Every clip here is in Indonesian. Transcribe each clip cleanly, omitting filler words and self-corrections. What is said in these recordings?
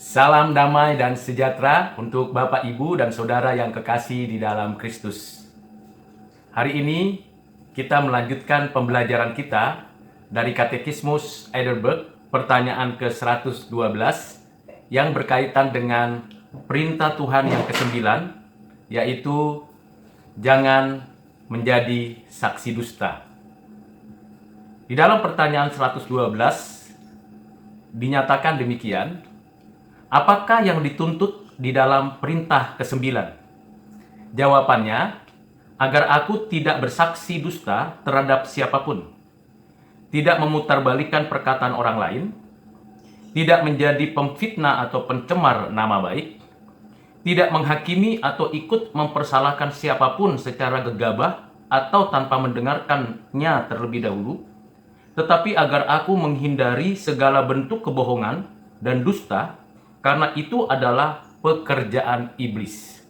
Salam damai dan sejahtera untuk Bapak, Ibu, dan Saudara yang kekasih di dalam Kristus. Hari ini kita melanjutkan pembelajaran kita dari Katekismus Heidelberg, pertanyaan ke-112 yang berkaitan dengan perintah Tuhan yang ke-9, yaitu jangan menjadi saksi dusta. Di dalam pertanyaan 112 dinyatakan demikian, apakah yang dituntut di dalam perintah ke-9? Jawabannya, agar aku tidak bersaksi dusta terhadap siapapun, tidak memutarbalikkan perkataan orang lain, tidak menjadi pemfitnah atau pencemar nama baik, tidak menghakimi atau ikut mempersalahkan siapapun secara gegabah atau tanpa mendengarkannya terlebih dahulu, tetapi agar aku menghindari segala bentuk kebohongan dan dusta, karena itu adalah pekerjaan iblis.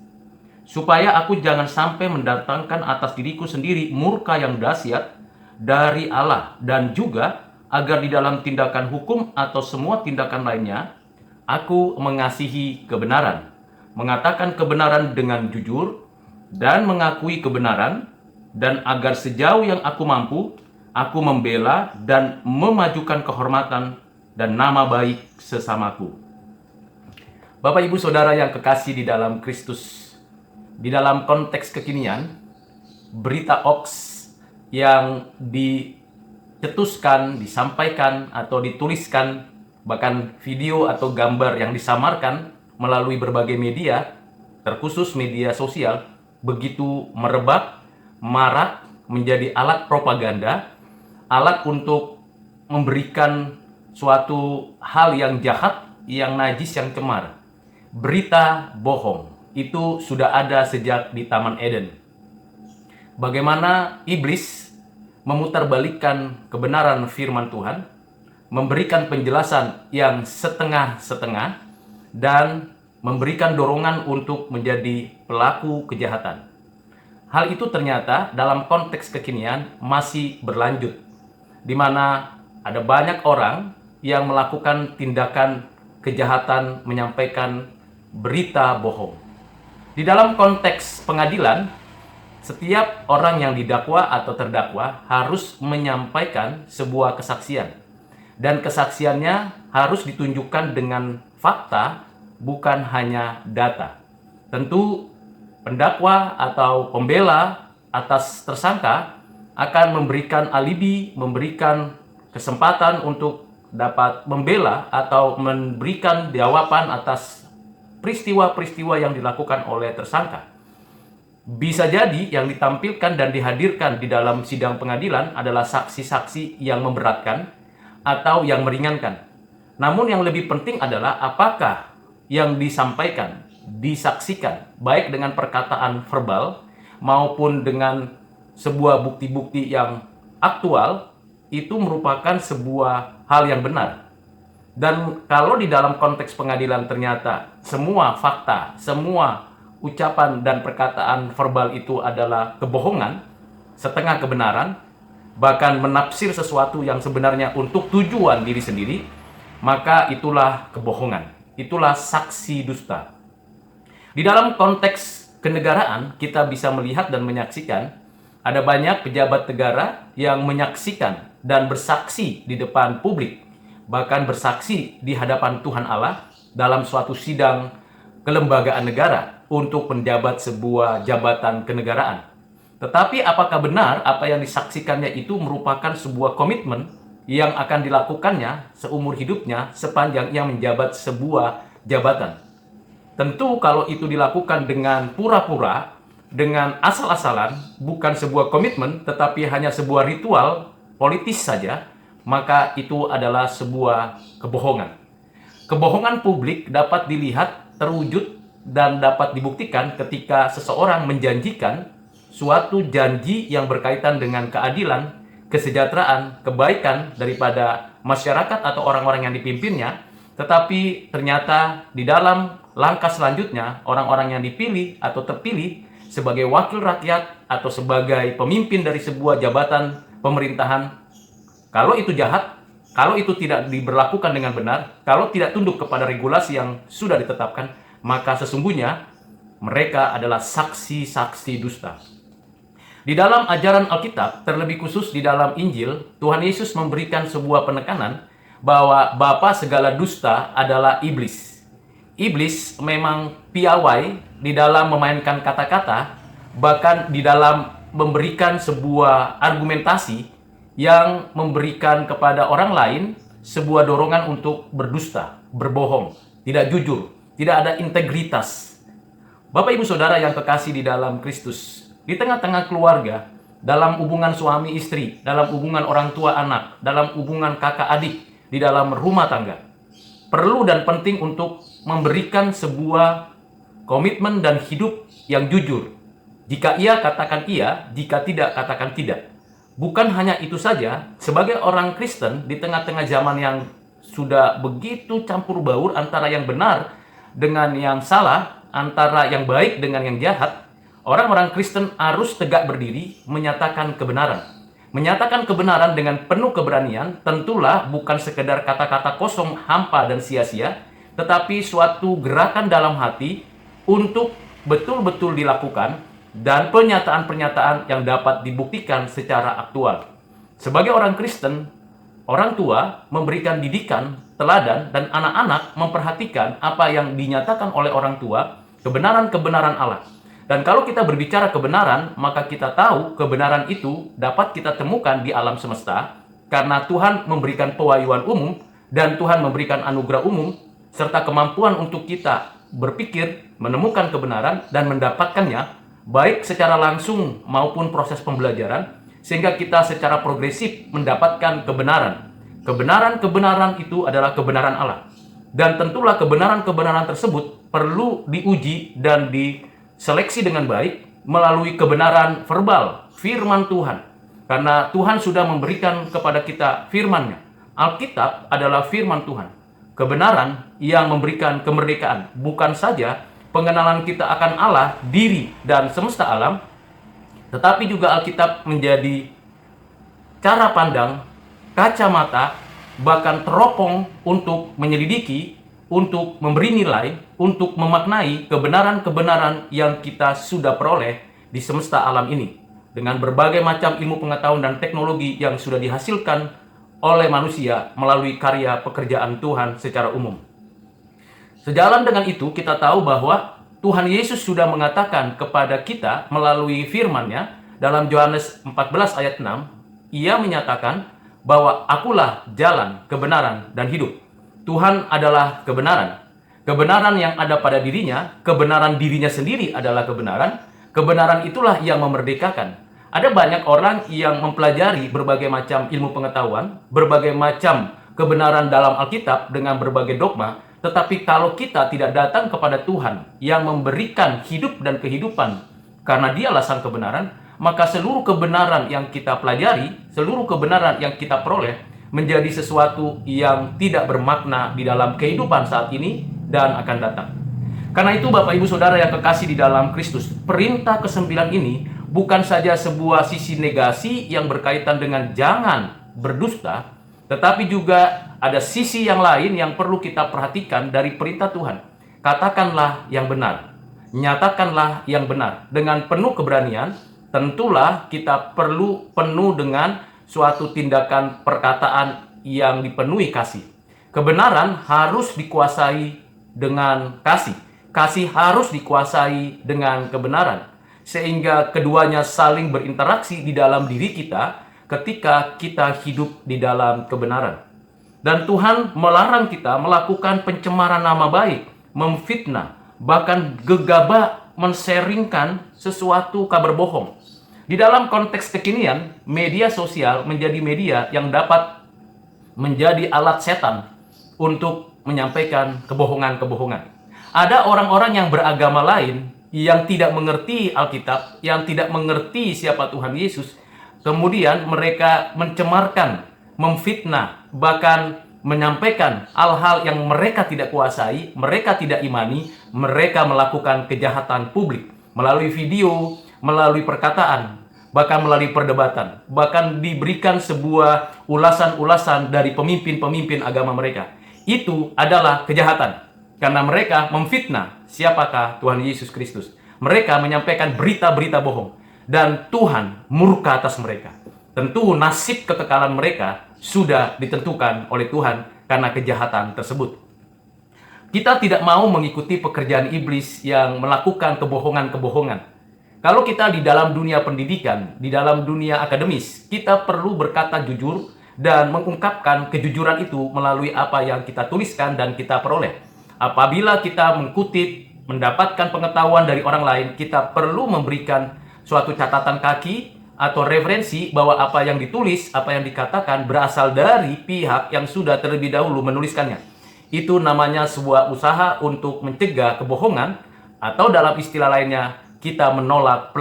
Supaya aku jangan sampai mendatangkan atas diriku sendiri murka yang dahsyat dari Allah, dan juga agar di dalam tindakan hukum atau semua tindakan lainnya, aku mengasihi kebenaran, mengatakan kebenaran dengan jujur, dan mengakui kebenaran, dan agar sejauh yang aku mampu, aku membela dan memajukan kehormatan dan nama baik sesamaku. Bapak, Ibu, Saudara yang kekasih di dalam Kristus, di dalam konteks kekinian, berita hoax yang dicetuskan, disampaikan, atau dituliskan, bahkan video atau gambar yang disamarkan melalui berbagai media, terkhusus media sosial, begitu merebak, marak, menjadi alat propaganda, alat untuk memberikan suatu hal yang jahat, yang najis, yang cemar. Berita bohong itu sudah ada sejak di Taman Eden. Bagaimana iblis memutarbalikkan kebenaran firman Tuhan, memberikan penjelasan yang setengah-setengah, dan memberikan dorongan untuk menjadi pelaku kejahatan. Hal itu ternyata dalam konteks kekinian masih berlanjut, di mana ada banyak orang yang melakukan tindakan kejahatan, menyampaikan berita bohong. Di dalam konteks pengadilan, setiap orang yang didakwa atau terdakwa harus menyampaikan sebuah kesaksian, dan kesaksiannya harus ditunjukkan dengan fakta, bukan hanya data. Tentu pendakwa atau pembela atas tersangka akan memberikan alibi, memberikan kesempatan untuk dapat membela atau memberikan jawaban atas peristiwa-peristiwa yang dilakukan oleh tersangka. Bisa jadi yang ditampilkan dan dihadirkan di dalam sidang pengadilan adalah saksi-saksi yang memberatkan atau yang meringankan. Namun yang lebih penting adalah apakah yang disampaikan, disaksikan, baik dengan perkataan verbal maupun dengan sebuah bukti-bukti yang aktual, itu merupakan sebuah hal yang benar. Dan kalau di dalam konteks pengadilan ternyata semua fakta, semua ucapan dan perkataan verbal itu adalah kebohongan, setengah kebenaran, bahkan menafsir sesuatu yang sebenarnya untuk tujuan diri sendiri, maka itulah kebohongan, itulah saksi dusta. Di dalam konteks kenegaraan, kita bisa melihat dan menyaksikan ada banyak pejabat negara yang menyaksikan dan bersaksi di depan publik, bahkan bersaksi di hadapan Tuhan Allah dalam suatu sidang kelembagaan negara untuk menjabat sebuah jabatan kenegaraan. Tetapi apakah benar apa yang disaksikannya itu merupakan sebuah komitmen yang akan dilakukannya seumur hidupnya sepanjang ia menjabat sebuah jabatan? Tentu kalau itu dilakukan dengan pura-pura, dengan asal-asalan, bukan sebuah komitmen, tetapi hanya sebuah ritual politis saja, maka itu adalah sebuah kebohongan. Kebohongan publik dapat dilihat, terwujud, dan dapat dibuktikan ketika seseorang menjanjikan suatu janji yang berkaitan dengan keadilan, kesejahteraan, kebaikan daripada masyarakat atau orang-orang yang dipimpinnya, tetapi ternyata di dalam langkah selanjutnya, orang-orang yang dipilih atau terpilih sebagai wakil rakyat atau sebagai pemimpin dari sebuah jabatan pemerintahan, kalau itu jahat, Kalau itu tidak diberlakukan dengan benar, kalau tidak tunduk kepada regulasi yang sudah ditetapkan, maka sesungguhnya mereka adalah saksi-saksi dusta. Di dalam ajaran Alkitab, terlebih khusus di dalam Injil, Tuhan Yesus memberikan sebuah penekanan bahwa bapa segala dusta adalah iblis. Iblis memang piawai di dalam memainkan kata-kata, bahkan di dalam memberikan sebuah argumentasi yang memberikan kepada orang lain sebuah dorongan untuk berdusta, berbohong, tidak jujur, tidak ada integritas. Bapak Ibu Saudara yang kekasih di dalam Kristus, di tengah-tengah keluarga, dalam hubungan suami istri, dalam hubungan orang tua anak, dalam hubungan kakak adik, di dalam rumah tangga, perlu dan penting untuk memberikan sebuah komitmen dan hidup yang jujur. Jika iya, katakan iya. Jika tidak, katakan tidak. Bukan hanya itu saja, sebagai orang Kristen di tengah-tengah zaman yang sudah begitu campur baur antara yang benar dengan yang salah, antara yang baik dengan yang jahat, orang-orang Kristen harus tegak berdiri menyatakan kebenaran. Menyatakan kebenaran dengan penuh keberanian tentulah bukan sekedar kata-kata kosong, hampa, dan sia-sia, tetapi suatu gerakan dalam hati untuk betul-betul dilakukan dan pernyataan-pernyataan yang dapat dibuktikan secara aktual. Sebagai orang Kristen, orang tua memberikan didikan, teladan, dan anak-anak memperhatikan apa yang dinyatakan oleh orang tua, kebenaran-kebenaran Allah. Dan kalau kita berbicara kebenaran, maka kita tahu kebenaran itu dapat kita temukan di alam semesta, karena Tuhan memberikan pewahyuan umum, dan Tuhan memberikan anugerah umum, serta kemampuan untuk kita berpikir, menemukan kebenaran, dan mendapatkannya, baik secara langsung maupun proses pembelajaran, sehingga kita secara progresif mendapatkan kebenaran. Kebenaran-kebenaran itu adalah kebenaran Allah. Dan tentulah kebenaran-kebenaran tersebut perlu diuji dan diseleksi dengan baik melalui kebenaran verbal, firman Tuhan. Karena Tuhan sudah memberikan kepada kita firman-Nya. Alkitab adalah firman Tuhan. Kebenaran yang memberikan kemerdekaan, bukan saja pengenalan kita akan Allah, diri, dan semesta alam, tetapi juga Alkitab menjadi cara pandang, kacamata, bahkan teropong untuk menyelidiki, untuk memberi nilai, untuk memaknai kebenaran-kebenaran yang kita sudah peroleh di semesta alam ini, dengan berbagai macam ilmu pengetahuan dan teknologi yang sudah dihasilkan oleh manusia melalui karya pekerjaan Tuhan secara umum. Sejalan dengan itu, kita tahu bahwa Tuhan Yesus sudah mengatakan kepada kita melalui firman-Nya dalam Yohanes 14 ayat 6, Ia menyatakan bahwa akulah jalan, kebenaran, dan hidup. Tuhan adalah kebenaran. Kebenaran yang ada pada dirinya, kebenaran dirinya sendiri adalah kebenaran. Kebenaran itulah yang memerdekakan. Ada banyak orang yang mempelajari berbagai macam ilmu pengetahuan, berbagai macam kebenaran dalam Alkitab dengan berbagai dogma, tetapi kalau kita tidak datang kepada Tuhan yang memberikan hidup dan kehidupan karena Dialah sang kebenaran, maka seluruh kebenaran yang kita pelajari, seluruh kebenaran yang kita peroleh menjadi sesuatu yang tidak bermakna di dalam kehidupan saat ini dan akan datang. Karena itu Bapak Ibu Saudara yang kekasih di dalam Kristus, perintah ke-9 ini bukan saja sebuah sisi negasi yang berkaitan dengan jangan berdusta, tetapi juga ada sisi yang lain yang perlu kita perhatikan dari perintah Tuhan. Katakanlah yang benar, nyatakanlah yang benar dengan penuh keberanian. Tentulah kita perlu penuh dengan suatu tindakan perkataan yang dipenuhi kasih. Kebenaran harus dikuasai dengan kasih. Kasih harus dikuasai dengan kebenaran. Sehingga keduanya saling berinteraksi di dalam diri kita ketika kita hidup di dalam kebenaran. Dan Tuhan melarang kita melakukan pencemaran nama baik, memfitnah, bahkan gegabah menseringkan sesuatu kabar bohong. Di dalam konteks kekinian, media sosial menjadi media yang dapat menjadi alat setan untuk menyampaikan kebohongan-kebohongan. Ada orang-orang yang beragama lain yang tidak mengerti Alkitab, yang tidak mengerti siapa Tuhan Yesus, kemudian mereka mencemarkan, memfitnah, bahkan menyampaikan hal-hal yang mereka tidak kuasai, mereka tidak imani, mereka melakukan kejahatan publik melalui video, melalui perkataan. bahkan melalui perdebatan, bahkan diberikan sebuah ulasan-ulasan dari pemimpin-pemimpin agama mereka. Itu adalah kejahatan, karena mereka memfitnah siapakah Tuhan Yesus Kristus. Mereka menyampaikan berita-berita bohong, dan Tuhan murka atas mereka. Tentu nasib kekekalan mereka sudah ditentukan oleh Tuhan karena kejahatan tersebut. Kita tidak mau mengikuti pekerjaan iblis yang melakukan kebohongan-kebohongan. Kalau kita di dalam dunia pendidikan, di dalam dunia akademis, kita perlu berkata jujur dan mengungkapkan kejujuran itu melalui apa yang kita tuliskan dan kita peroleh. Apabila kita mengkutip, mendapatkan pengetahuan dari orang lain, kita perlu memberikan suatu catatan kaki atau referensi bahwa apa yang ditulis, apa yang dikatakan berasal dari pihak yang sudah terlebih dahulu menuliskannya. Itu namanya sebuah usaha untuk mencegah kebohongan, atau dalam istilah lainnya, kita menolak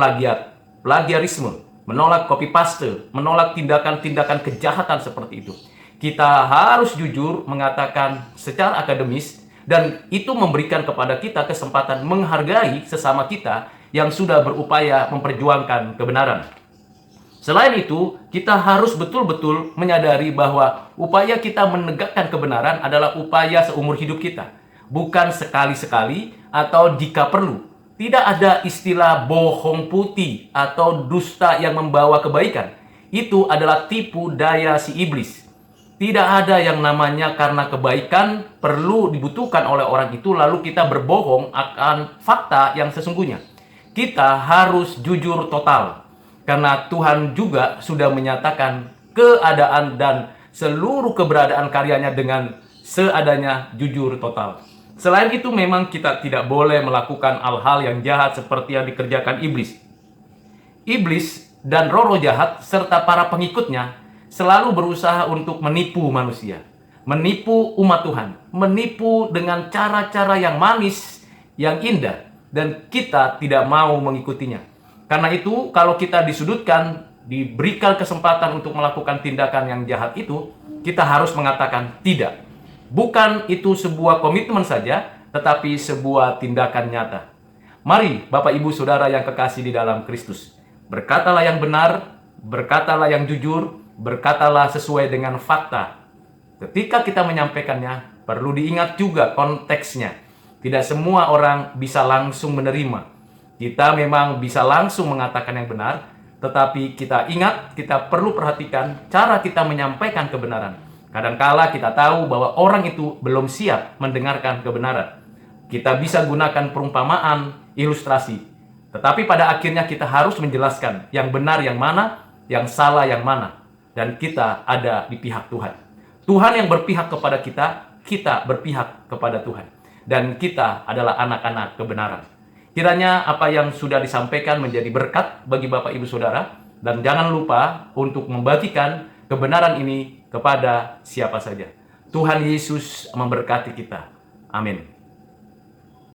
plagiarisme, menolak copy paste, menolak tindakan-tindakan kejahatan seperti itu. Kita harus jujur mengatakan secara akademis, dan itu memberikan kepada kita kesempatan menghargai sesama kita yang sudah berupaya memperjuangkan kebenaran. Selain itu, kita harus betul-betul menyadari bahwa upaya kita menegakkan kebenaran adalah upaya seumur hidup kita, bukan sekali-sekali atau jika perlu. Tidak ada istilah bohong putih atau dusta yang membawa kebaikan. Itu adalah tipu daya si iblis. Tidak ada yang namanya karena kebaikan perlu dibutuhkan oleh orang itu lalu kita berbohong akan fakta yang sesungguhnya. Kita harus jujur total. Karena Tuhan juga sudah menyatakan keadaan dan seluruh keberadaan karyanya dengan seadanya, jujur total. Selain itu memang kita tidak boleh melakukan hal-hal yang jahat seperti yang dikerjakan iblis. Iblis dan roh-roh jahat serta para pengikutnya selalu berusaha untuk menipu manusia, menipu umat Tuhan, menipu dengan cara-cara yang manis, yang indah, dan kita tidak mau mengikutinya. Karena itu, kalau kita disudutkan, diberikan kesempatan untuk melakukan tindakan yang jahat itu, kita harus mengatakan tidak. Bukan itu sebuah komitmen saja, tetapi sebuah tindakan nyata. Mari, Bapak, Ibu, Saudara yang kekasih di dalam Kristus, berkatalah yang benar, berkatalah yang jujur, berkatalah sesuai dengan fakta. Ketika kita menyampaikannya, perlu diingat juga konteksnya. Tidak semua orang bisa langsung menerima. Kita memang bisa langsung mengatakan yang benar, tetapi kita ingat, kita perlu perhatikan cara kita menyampaikan kebenaran. Kadangkala kita tahu bahwa orang itu belum siap mendengarkan kebenaran. Kita bisa gunakan perumpamaan, ilustrasi. Tetapi pada akhirnya kita harus menjelaskan yang benar yang mana, yang salah yang mana. Dan kita ada di pihak Tuhan. Tuhan yang berpihak kepada kita, kita berpihak kepada Tuhan. Dan kita adalah anak-anak kebenaran. Kiranya apa yang sudah disampaikan menjadi berkat bagi Bapak Ibu Saudara. Dan jangan lupa untuk membagikan kebenaran ini kepada siapa saja. Tuhan Yesus memberkati kita. Amin.